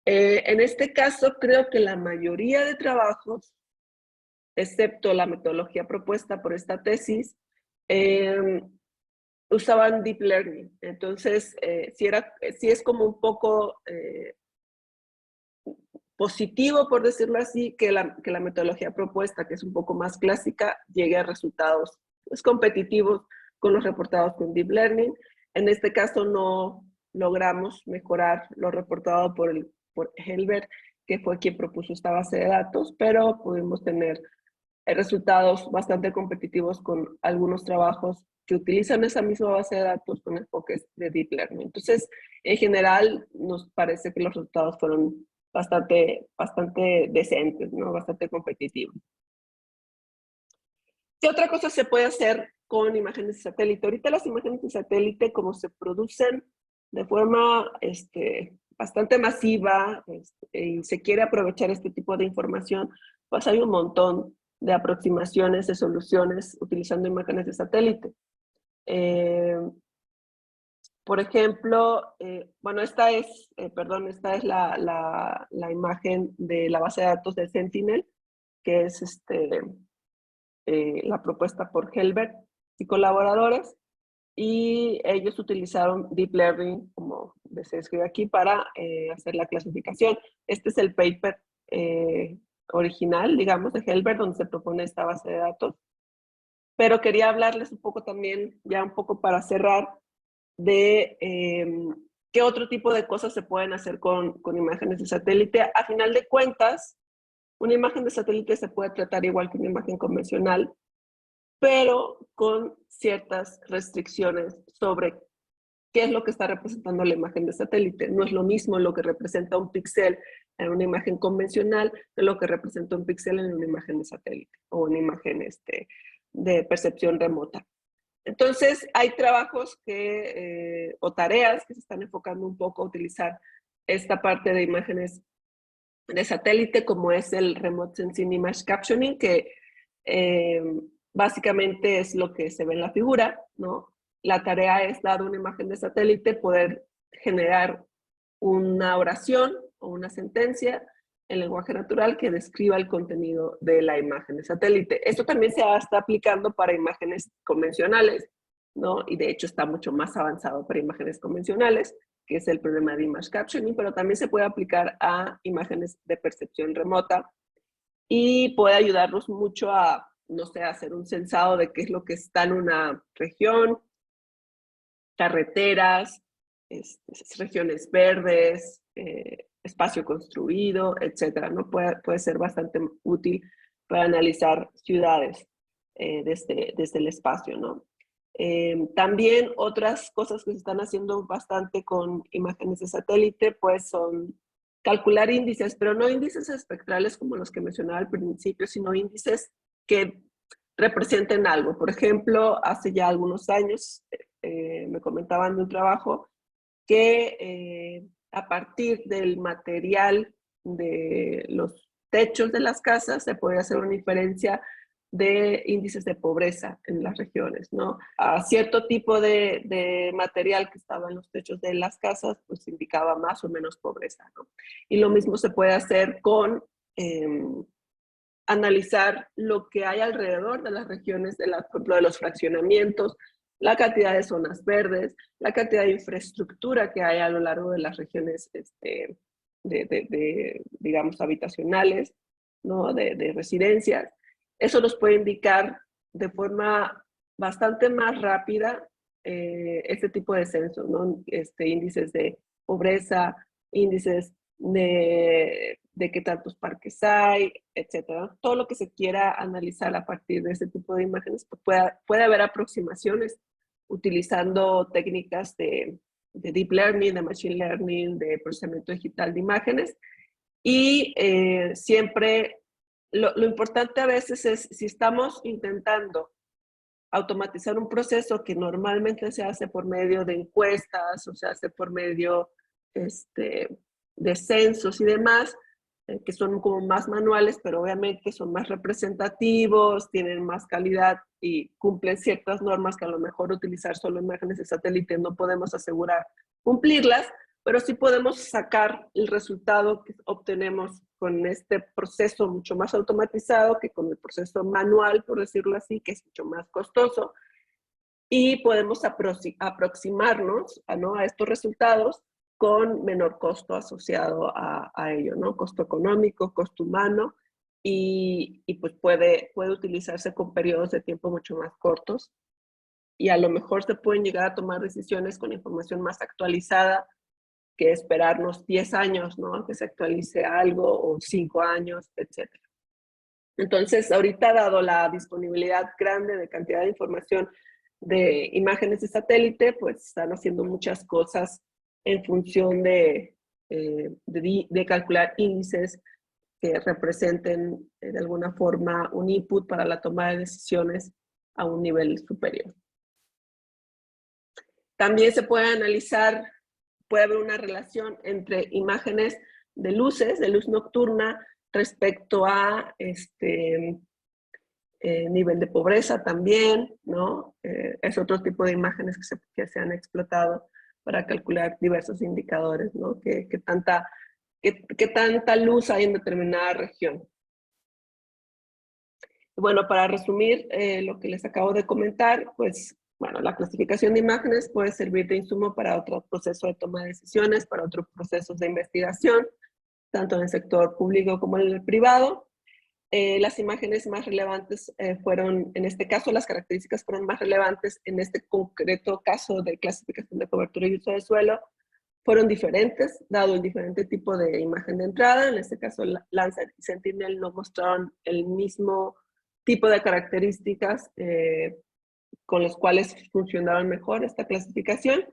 En este caso creo que la mayoría de trabajos, excepto la metodología propuesta por esta tesis, usaban Deep Learning. Entonces, sí es como un poco positivo, por decirlo así, que la metodología propuesta, que es un poco más clásica, llegue a resultados pues, competitivos con los reportados con Deep Learning. En este caso no logramos mejorar lo reportado por Helbert, que fue quien propuso esta base de datos, pero pudimos tener resultados bastante competitivos con algunos trabajos que utilizan esa misma base de datos con enfoques de Deep Learning. Entonces, en general, nos parece que los resultados fueron bastante decentes, ¿no? Bastante competitivos. ¿Qué otra cosa se puede hacer con imágenes de satélite? Ahorita las imágenes de satélite, como se producen de forma bastante masiva y se quiere aprovechar este tipo de información, pues hay un montón de aproximaciones, de soluciones utilizando imágenes de satélite. Por ejemplo, bueno, esta es la imagen de la base de datos de Sentinel, que es la propuesta por Helbert y colaboradores, y ellos utilizaron Deep Learning, como se escribe aquí, para hacer la clasificación. Este es el paper original, digamos, de Helbert, donde se propone esta base de datos. Pero quería hablarles un poco también, ya un poco para cerrar, de qué otro tipo de cosas se pueden hacer con imágenes de satélite. A final de cuentas, una imagen de satélite se puede tratar igual que una imagen convencional, pero con ciertas restricciones sobre qué es lo que está representando la imagen de satélite. No es lo mismo lo que representa un píxel en una imagen convencional que lo que representa un píxel en una imagen de satélite o una imagen de percepción remota. Entonces, hay trabajos o tareas que se están enfocando un poco a utilizar esta parte de imágenes de satélite, como es el Remote Sensing Image Captioning, que básicamente es lo que se ve en la figura, ¿no? La tarea es, dado una imagen de satélite, poder generar una oración o una sentencia en lenguaje natural que describa el contenido de la imagen de satélite. Esto también se está aplicando para imágenes convencionales, ¿no? Y de hecho está mucho más avanzado para imágenes convencionales, que es el problema de image captioning, pero también se puede aplicar a imágenes de percepción remota y puede ayudarnos mucho a, no sé, hacer un censado de qué es lo que está en una región, carreteras, regiones verdes, espacio construido, etcétera, ¿no? Puede ser bastante útil para analizar ciudades desde el espacio, ¿no? También otras cosas que se están haciendo bastante con imágenes de satélite, pues son calcular índices, pero no índices espectrales como los que mencionaba al principio, sino índices que representen algo. Por ejemplo, hace ya algunos años me comentaban de un trabajo que a partir del material de los techos de las casas se puede hacer una inferencia de índices de pobreza en las regiones, ¿no? A cierto tipo de material que estaba en los techos de las casas, pues indicaba más o menos pobreza, ¿no? Y lo mismo se puede hacer con analizar lo que hay alrededor de las regiones, por ejemplo, de los fraccionamientos, la cantidad de zonas verdes, la cantidad de infraestructura que hay a lo largo de las regiones, digamos, habitacionales, ¿no? De residencias. Eso nos puede indicar de forma bastante más rápida este tipo de censos, ¿no? Índices de pobreza, índices de qué tantos parques hay, etcétera. Todo lo que se quiera analizar a partir de ese tipo de imágenes, pues puede haber aproximaciones utilizando técnicas de deep learning, de machine learning, de procesamiento digital de imágenes. Y siempre lo importante a veces es, si estamos intentando automatizar un proceso que normalmente se hace por medio de encuestas o se hace por medio de censos y demás, que son como más manuales, pero obviamente son más representativos, tienen más calidad y cumplen ciertas normas que a lo mejor utilizar solo imágenes de satélite no podemos asegurar cumplirlas, pero sí podemos sacar el resultado que obtenemos con este proceso mucho más automatizado que con el proceso manual, por decirlo así, que es mucho más costoso, y podemos aproximarnos a estos resultados con menor costo asociado a ello, ¿no? Costo económico, costo humano, y pues puede utilizarse con periodos de tiempo mucho más cortos, y a lo mejor se pueden llegar a tomar decisiones con información más actualizada que esperarnos 10 años, ¿no? Que se actualice algo, o 5 años, etc. Entonces, ahorita, dado la disponibilidad grande de cantidad de información de imágenes de satélite, pues están haciendo muchas cosas en función de calcular índices que representen de alguna forma un input para la toma de decisiones a un nivel superior. También se puede analizar, puede haber una relación entre imágenes de luces, de luz nocturna, respecto a nivel de pobreza también, ¿no? Es otro tipo de imágenes que se han explotado para calcular diversos indicadores, ¿no? ¿Qué tanta luz hay en determinada región? Bueno, para resumir lo que les acabo de comentar, pues, bueno, la clasificación de imágenes puede servir de insumo para otro proceso de toma de decisiones, para otros procesos de investigación, tanto en el sector público como en el privado. Las imágenes más relevantes fueron, en este caso, las características fueron más relevantes en este concreto caso de clasificación de cobertura y uso de suelo, fueron diferentes, dado el diferente tipo de imagen de entrada. En este caso, Landsat y Sentinel no mostraron el mismo tipo de características con los cuales funcionaban mejor esta clasificación.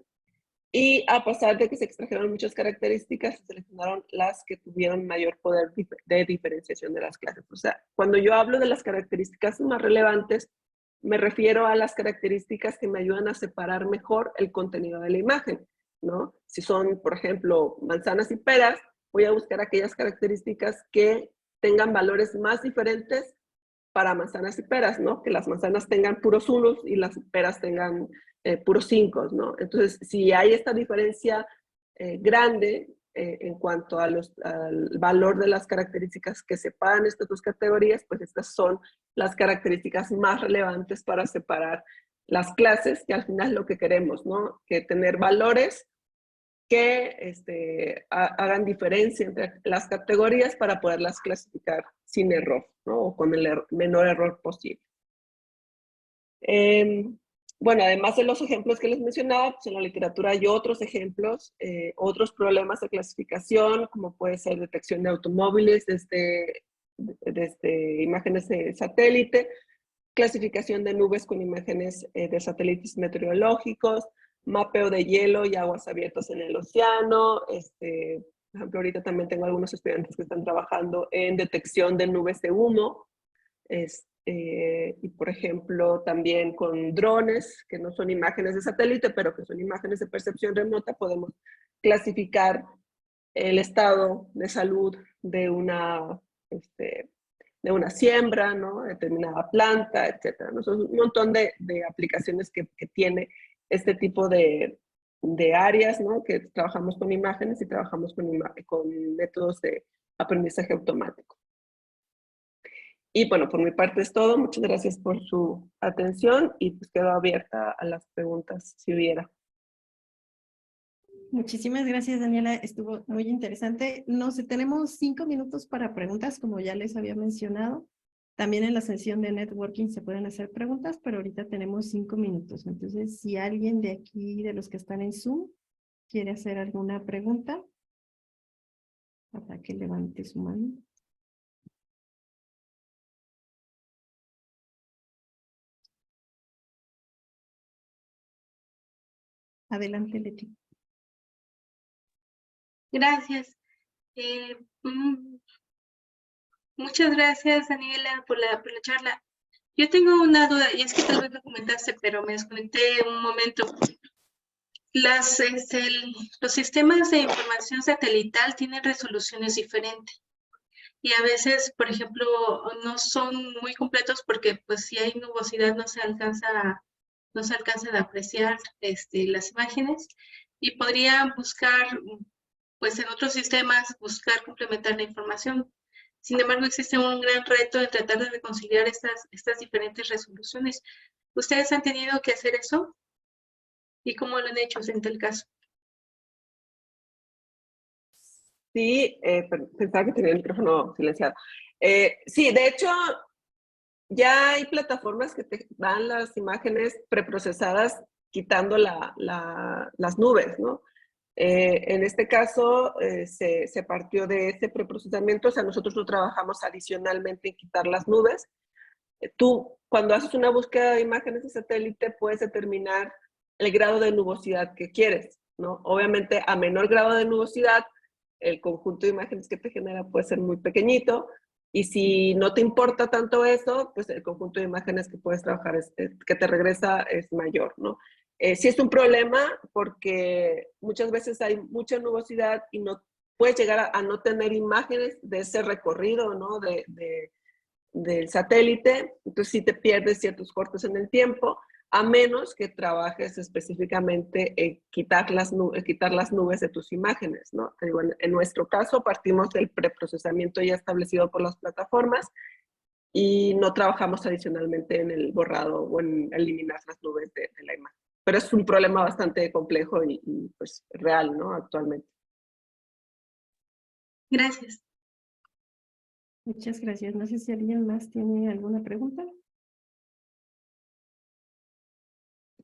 Y a pesar de que se extrajeron muchas características, se seleccionaron las que tuvieron mayor poder de diferenciación de las clases. O sea, cuando yo hablo de las características más relevantes, me refiero a las características que me ayudan a separar mejor el contenido de la imagen, ¿no? Si son, por ejemplo, manzanas y peras, voy a buscar aquellas características que tengan valores más diferentes para manzanas y peras, ¿no? Que las manzanas tengan puros unos y las peras tengan puros 5, ¿no? Entonces, si hay esta diferencia grande en cuanto al valor de las características que separan estas dos categorías, pues estas son las características más relevantes para separar las clases, que al final es lo que queremos, ¿no? Que tener valores que hagan diferencia entre las categorías para poderlas clasificar sin error, ¿no? O con el menor error posible. Bueno, además de los ejemplos que les mencionaba, pues en la literatura hay otros ejemplos, otros problemas de clasificación, como puede ser detección de automóviles desde desde imágenes de satélite, clasificación de nubes con imágenes de satélites meteorológicos, mapeo de hielo y aguas abiertas en el océano. Por ejemplo, ahorita también tengo algunos estudiantes que están trabajando en detección de nubes de humo. Y por ejemplo, también con drones, que no son imágenes de satélite, pero que son imágenes de percepción remota, podemos clasificar el estado de salud de una siembra, ¿no? Determinada planta, etcétera, ¿no? Son un montón de aplicaciones que tiene este tipo de áreas, ¿no? Que trabajamos con imágenes y trabajamos con métodos de aprendizaje automático. Y bueno, por mi parte es todo. Muchas gracias por su atención y pues quedo abierta a las preguntas si hubiera. Muchísimas gracias, Daniela. Estuvo muy interesante. Tenemos 5 minutos para preguntas, como ya les había mencionado. También en la sesión de networking se pueden hacer preguntas, pero ahorita tenemos 5 minutos. Entonces, si alguien de aquí, de los que están en Zoom, quiere hacer alguna pregunta, para que levante su mano. Adelante, Leti. Gracias. Muchas gracias, Daniela, por la charla. Yo tengo una duda, y es que tal vez lo comentaste, pero me desconecté un momento. Los sistemas de información satelital tienen resoluciones diferentes. Y a veces, por ejemplo, no son muy completos porque pues si hay nubosidad no se alcanzan a apreciar las imágenes. Y podría buscar, pues en otros sistemas, buscar complementar la información. Sin embargo, existe un gran reto en tratar de reconciliar estas diferentes resoluciones. ¿Ustedes han tenido que hacer eso? ¿Y cómo lo han hecho en tal caso? Sí, pensaba que tenía el micrófono silenciado. Sí, de hecho, ya hay plataformas que te dan las imágenes preprocesadas quitando las nubes, ¿no? En este caso, se partió de ese preprocesamiento, o sea, nosotros no trabajamos adicionalmente en quitar las nubes. Tú, cuando haces una búsqueda de imágenes de satélite, puedes determinar el grado de nubosidad que quieres, ¿no? Obviamente, a menor grado de nubosidad, el conjunto de imágenes que te genera puede ser muy pequeñito, y si no te importa tanto eso, pues el conjunto de imágenes que puedes trabajar, que te regresa, es mayor, ¿no? Sí es un problema porque muchas veces hay mucha nubosidad y no puedes llegar a no tener imágenes de ese recorrido, ¿no? Del satélite, entonces sí te pierdes ciertos cortes en el tiempo, a menos que trabajes específicamente en quitar las nubes de tus imágenes, ¿no? En nuestro caso partimos del preprocesamiento ya establecido por las plataformas y no trabajamos adicionalmente en el borrado o en eliminar las nubes de la imagen. Pero es un problema bastante complejo y pues real, ¿no? Actualmente. Gracias. Muchas gracias. No sé si alguien más tiene alguna pregunta.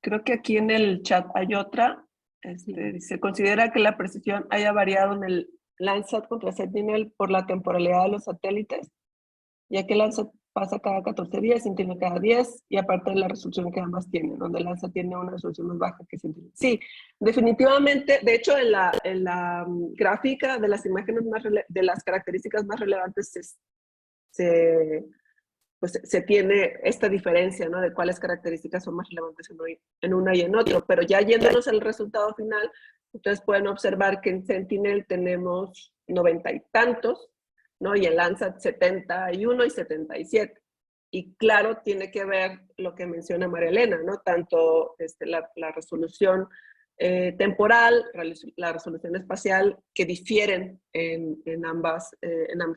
Creo que aquí en el chat hay otra. Se considera que la precisión haya variado en el Landsat contra Sentinel por la temporalidad de los satélites, ya que Landsat pasa cada 14 días, Sentinel cada 10, y aparte de la resolución que ambas tienen, donde Landsat tiene una resolución más baja que Sentinel. Sí, definitivamente. De hecho, en la gráfica de las imágenes de las características más relevantes se tiene esta diferencia, ¿no? De cuáles características son más relevantes en una y en otro. Pero ya yéndonos al resultado final, ustedes pueden observar que en Sentinel tenemos 90 y tantos, ¿no? Y en Landsat 71 y 77. Y claro, tiene que ver lo que menciona María Elena, ¿no? Tanto la resolución temporal, la resolución espacial, que difieren en ambos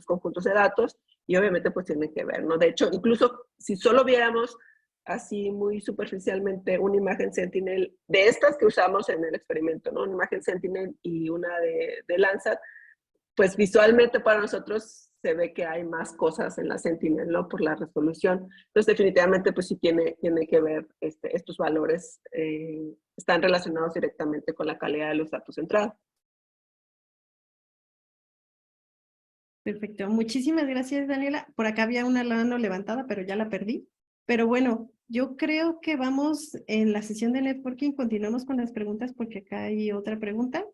conjuntos de datos, y obviamente pues tiene que ver, ¿no? De hecho, incluso si solo viéramos así muy superficialmente una imagen Sentinel de estas que usamos en el experimento, ¿no? Una imagen Sentinel y una de Landsat, pues visualmente para nosotros se ve que hay más cosas en la Sentinel, ¿no? Por la resolución. Entonces definitivamente pues sí tiene que ver, estos valores están relacionados directamente con la calidad de los datos entrados. Perfecto. Muchísimas gracias, Daniela. Por acá había una mano levantada, pero ya la perdí. Pero bueno, yo creo que vamos en la sesión de networking, continuamos con las preguntas porque acá hay otra pregunta,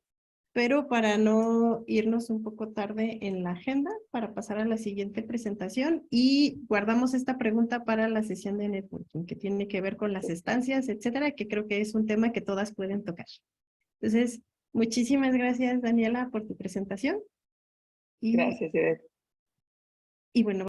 pero para no irnos un poco tarde en la agenda, para pasar a la siguiente presentación y guardamos esta pregunta para la sesión de networking, que tiene que ver con las estancias, etcétera, que creo que es un tema que todas pueden tocar. Entonces, muchísimas gracias, Daniela, por tu presentación. Gracias, Ivette. Y bueno,